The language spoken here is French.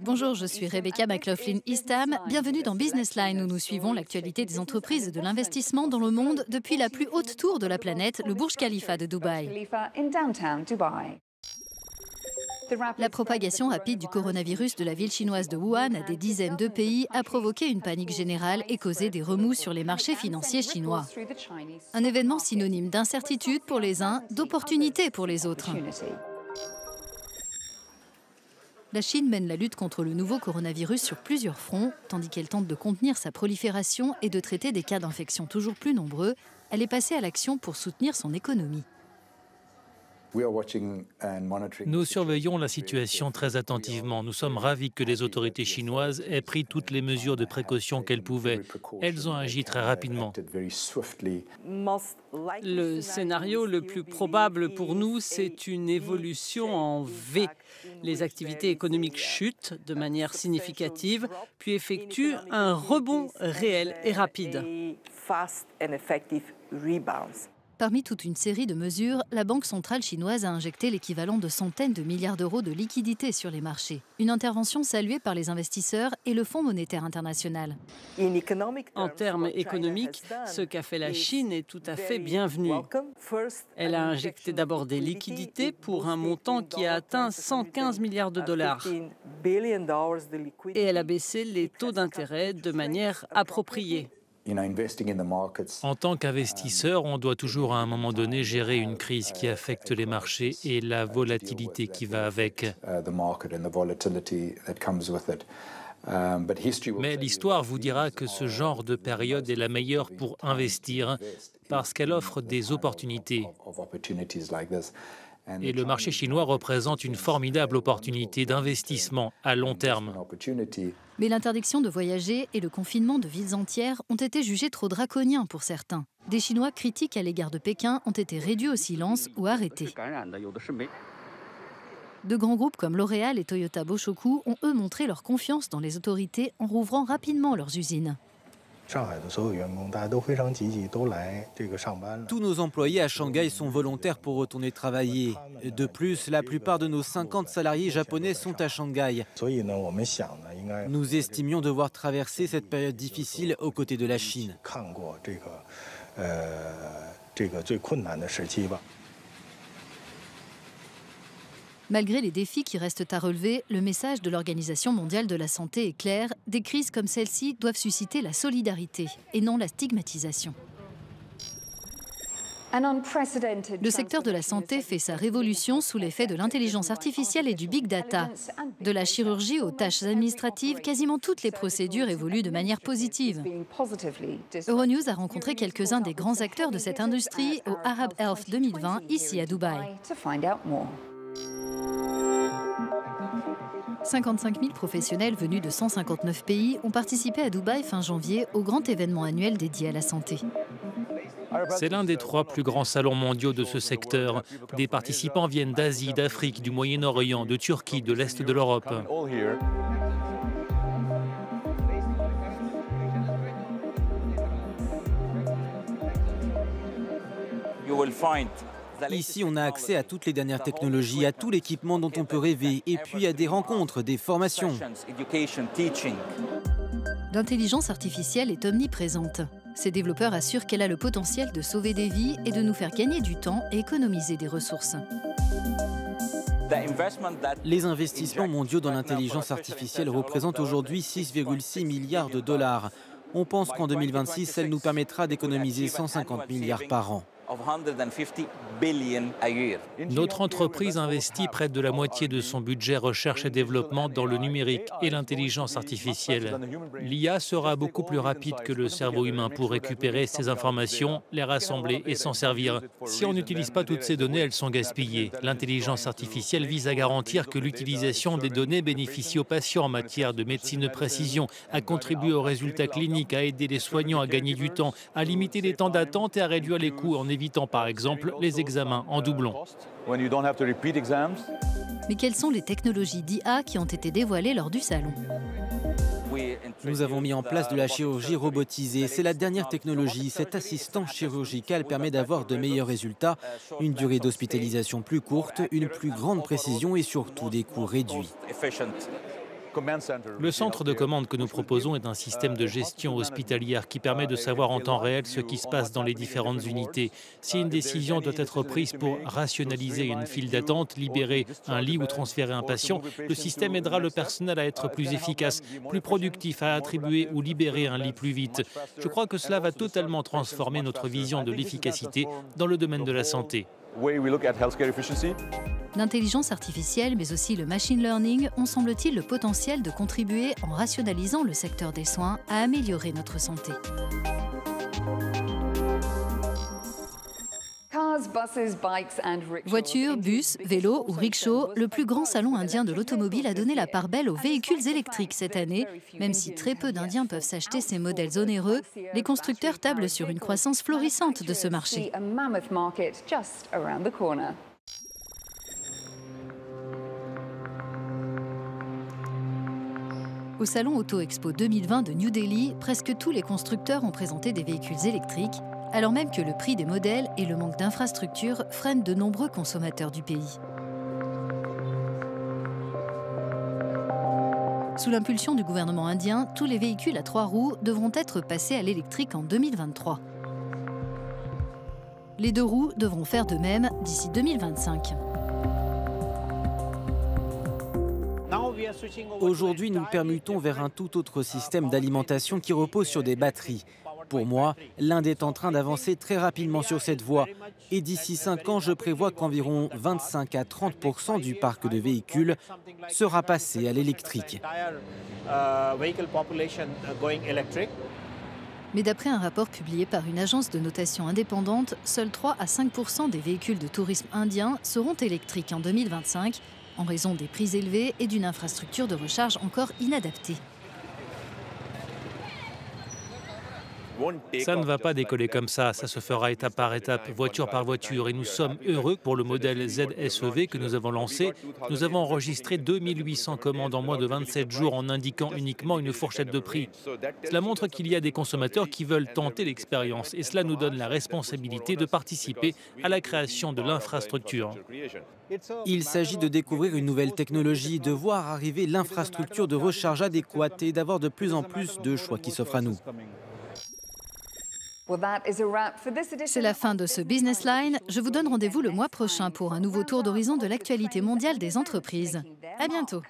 Bonjour, je suis Rebecca McLaughlin-Eastham. Bienvenue dans Business Line où nous suivons l'actualité des entreprises et de l'investissement dans le monde depuis la plus haute tour de la planète, le Burj Khalifa de Dubaï. La propagation rapide du coronavirus de la ville chinoise de Wuhan à des dizaines de pays a provoqué une panique générale et causé des remous sur les marchés financiers chinois. Un événement synonyme d'incertitude pour les uns, d'opportunité pour les autres. La Chine mène la lutte contre le nouveau coronavirus sur plusieurs fronts, tandis qu'elle tente de contenir sa prolifération et de traiter des cas d'infection toujours plus nombreux. Elle est passée à l'action pour soutenir son économie. Nous surveillons la situation très attentivement. Nous sommes ravis que les autorités chinoises aient pris toutes les mesures de précaution qu'elles pouvaient. Elles ont agi très rapidement. Le scénario le plus probable pour nous, c'est une évolution en V. Les activités économiques chutent de manière significative, puis effectuent un rebond réel et rapide. Parmi toute une série de mesures, la Banque centrale chinoise a injecté l'équivalent de centaines de milliards d'euros de liquidités sur les marchés. Une intervention saluée par les investisseurs et le Fonds monétaire international. En termes économiques, ce qu'a fait la Chine est tout à fait bienvenu. Elle a injecté d'abord des liquidités pour un montant qui a atteint 115 milliards de dollars. Et elle a baissé les taux d'intérêt de manière appropriée. En tant qu'investisseur, on doit toujours à un moment donné gérer une crise qui affecte les marchés et la volatilité qui va avec. Mais l'histoire vous dira que ce genre de période est la meilleure pour investir parce qu'elle offre des opportunités. Et le marché chinois représente une formidable opportunité d'investissement à long terme. Mais l'interdiction de voyager et le confinement de villes entières ont été jugés trop draconiens pour certains. Des Chinois critiques à l'égard de Pékin ont été réduits au silence ou arrêtés. De grands groupes comme L'Oréal et Toyota Boshoku ont eux montré leur confiance dans les autorités en rouvrant rapidement leurs usines. Tous nos employés à Shanghai sont volontaires pour retourner travailler. De plus, la plupart de nos 50 salariés japonais sont à Shanghai. Nous estimions devoir traverser cette période difficile aux côtés de la Chine. Malgré les défis qui restent à relever, le message de l'Organisation mondiale de la santé est clair. Des crises comme celle-ci doivent susciter la solidarité et non la stigmatisation. Le secteur de la santé fait sa révolution sous l'effet de l'intelligence artificielle et du big data. De la chirurgie aux tâches administratives, quasiment toutes les procédures évoluent de manière positive. Euronews a rencontré quelques-uns des grands acteurs de cette industrie au Arab Health 2020, ici à Dubaï. 55 000 professionnels venus de 159 pays ont participé à Dubaï fin janvier au grand événement annuel dédié à la santé. C'est l'un des 3 plus grands salons mondiaux de ce secteur. Des participants viennent d'Asie, d'Afrique, du Moyen-Orient, de Turquie, de l'Est de l'Europe. Ici, on a accès à toutes les dernières technologies, à tout l'équipement dont on peut rêver, et puis à des rencontres, des formations. L'intelligence artificielle est omniprésente. Ses développeurs assurent qu'elle a le potentiel de sauver des vies et de nous faire gagner du temps et économiser des ressources. Les investissements mondiaux dans l'intelligence artificielle représentent aujourd'hui 6,6 milliards de dollars. On pense qu'en 2026, elle nous permettra d'économiser 150 milliards par an. Notre entreprise investit près de la moitié de son budget recherche et développement dans le numérique et l'intelligence artificielle. L'IA sera beaucoup plus rapide que le cerveau humain pour récupérer ces informations, les rassembler et s'en servir. Si on n'utilise pas toutes ces données, elles sont gaspillées. L'intelligence artificielle vise à garantir que l'utilisation des données bénéficie aux patients en matière de médecine de précision, à contribuer aux résultats cliniques, à aider les soignants à gagner du temps, à limiter les temps d'attente et à réduire les coûts en évitant par exemple les examens en doublon. Mais quelles sont les technologies d'IA qui ont été dévoilées lors du salon ? Nous avons mis en place de la chirurgie robotisée. C'est la dernière technologie. Cet assistant chirurgical permet d'avoir de meilleurs résultats, une durée d'hospitalisation plus courte, une plus grande précision et surtout des coûts réduits. Le centre de commande que nous proposons est un système de gestion hospitalière qui permet de savoir en temps réel ce qui se passe dans les différentes unités. Si une décision doit être prise pour rationaliser une file d'attente, libérer un lit ou transférer un patient, le système aidera le personnel à être plus efficace, plus productif, à attribuer ou libérer un lit plus vite. Je crois que cela va totalement transformer notre vision de l'efficacité dans le domaine de la santé. L'intelligence artificielle, mais aussi le machine learning, ont semble-t-il le potentiel de contribuer, en rationalisant le secteur des soins, à améliorer notre santé. Voitures, bus, vélos ou rickshaws, le plus grand salon indien de l'automobile a donné la part belle aux véhicules électriques cette année. Même si très peu d'Indiens peuvent s'acheter ces modèles onéreux, les constructeurs tablent sur une croissance florissante de ce marché. Au Salon Auto Expo 2020 de New Delhi, presque tous les constructeurs ont présenté des véhicules électriques, alors même que le prix des modèles et le manque d'infrastructures freinent de nombreux consommateurs du pays. Sous l'impulsion du gouvernement indien, tous les véhicules à 3 roues devront être passés à l'électrique en 2023. Les 2 roues devront faire de même d'ici 2025. Aujourd'hui, nous permutons vers un tout autre système d'alimentation qui repose sur des batteries. Pour moi, l'Inde est en train d'avancer très rapidement sur cette voie. Et d'ici 5 ans, je prévois qu'environ 25 à 30% du parc de véhicules sera passé à l'électrique. Mais d'après un rapport publié par une agence de notation indépendante, seuls 3 à 5% des véhicules de tourisme indiens seront électriques en 2025, en raison des prix élevés et d'une infrastructure de recharge encore inadaptée. Ça ne va pas décoller comme ça se fera étape par étape, voiture par voiture. Et nous sommes heureux pour le modèle ZSEV que nous avons lancé. Nous avons enregistré 2800 commandes en moins de 27 jours en indiquant uniquement une fourchette de prix. Cela montre qu'il y a des consommateurs qui veulent tenter l'expérience et cela nous donne la responsabilité de participer à la création de l'infrastructure. Il s'agit de découvrir une nouvelle technologie, de voir arriver l'infrastructure de recharge adéquate et d'avoir de plus en plus de choix qui s'offrent à nous. C'est la fin de ce Business Line. Je vous donne rendez-vous le mois prochain pour un nouveau tour d'horizon de l'actualité mondiale des entreprises. À bientôt.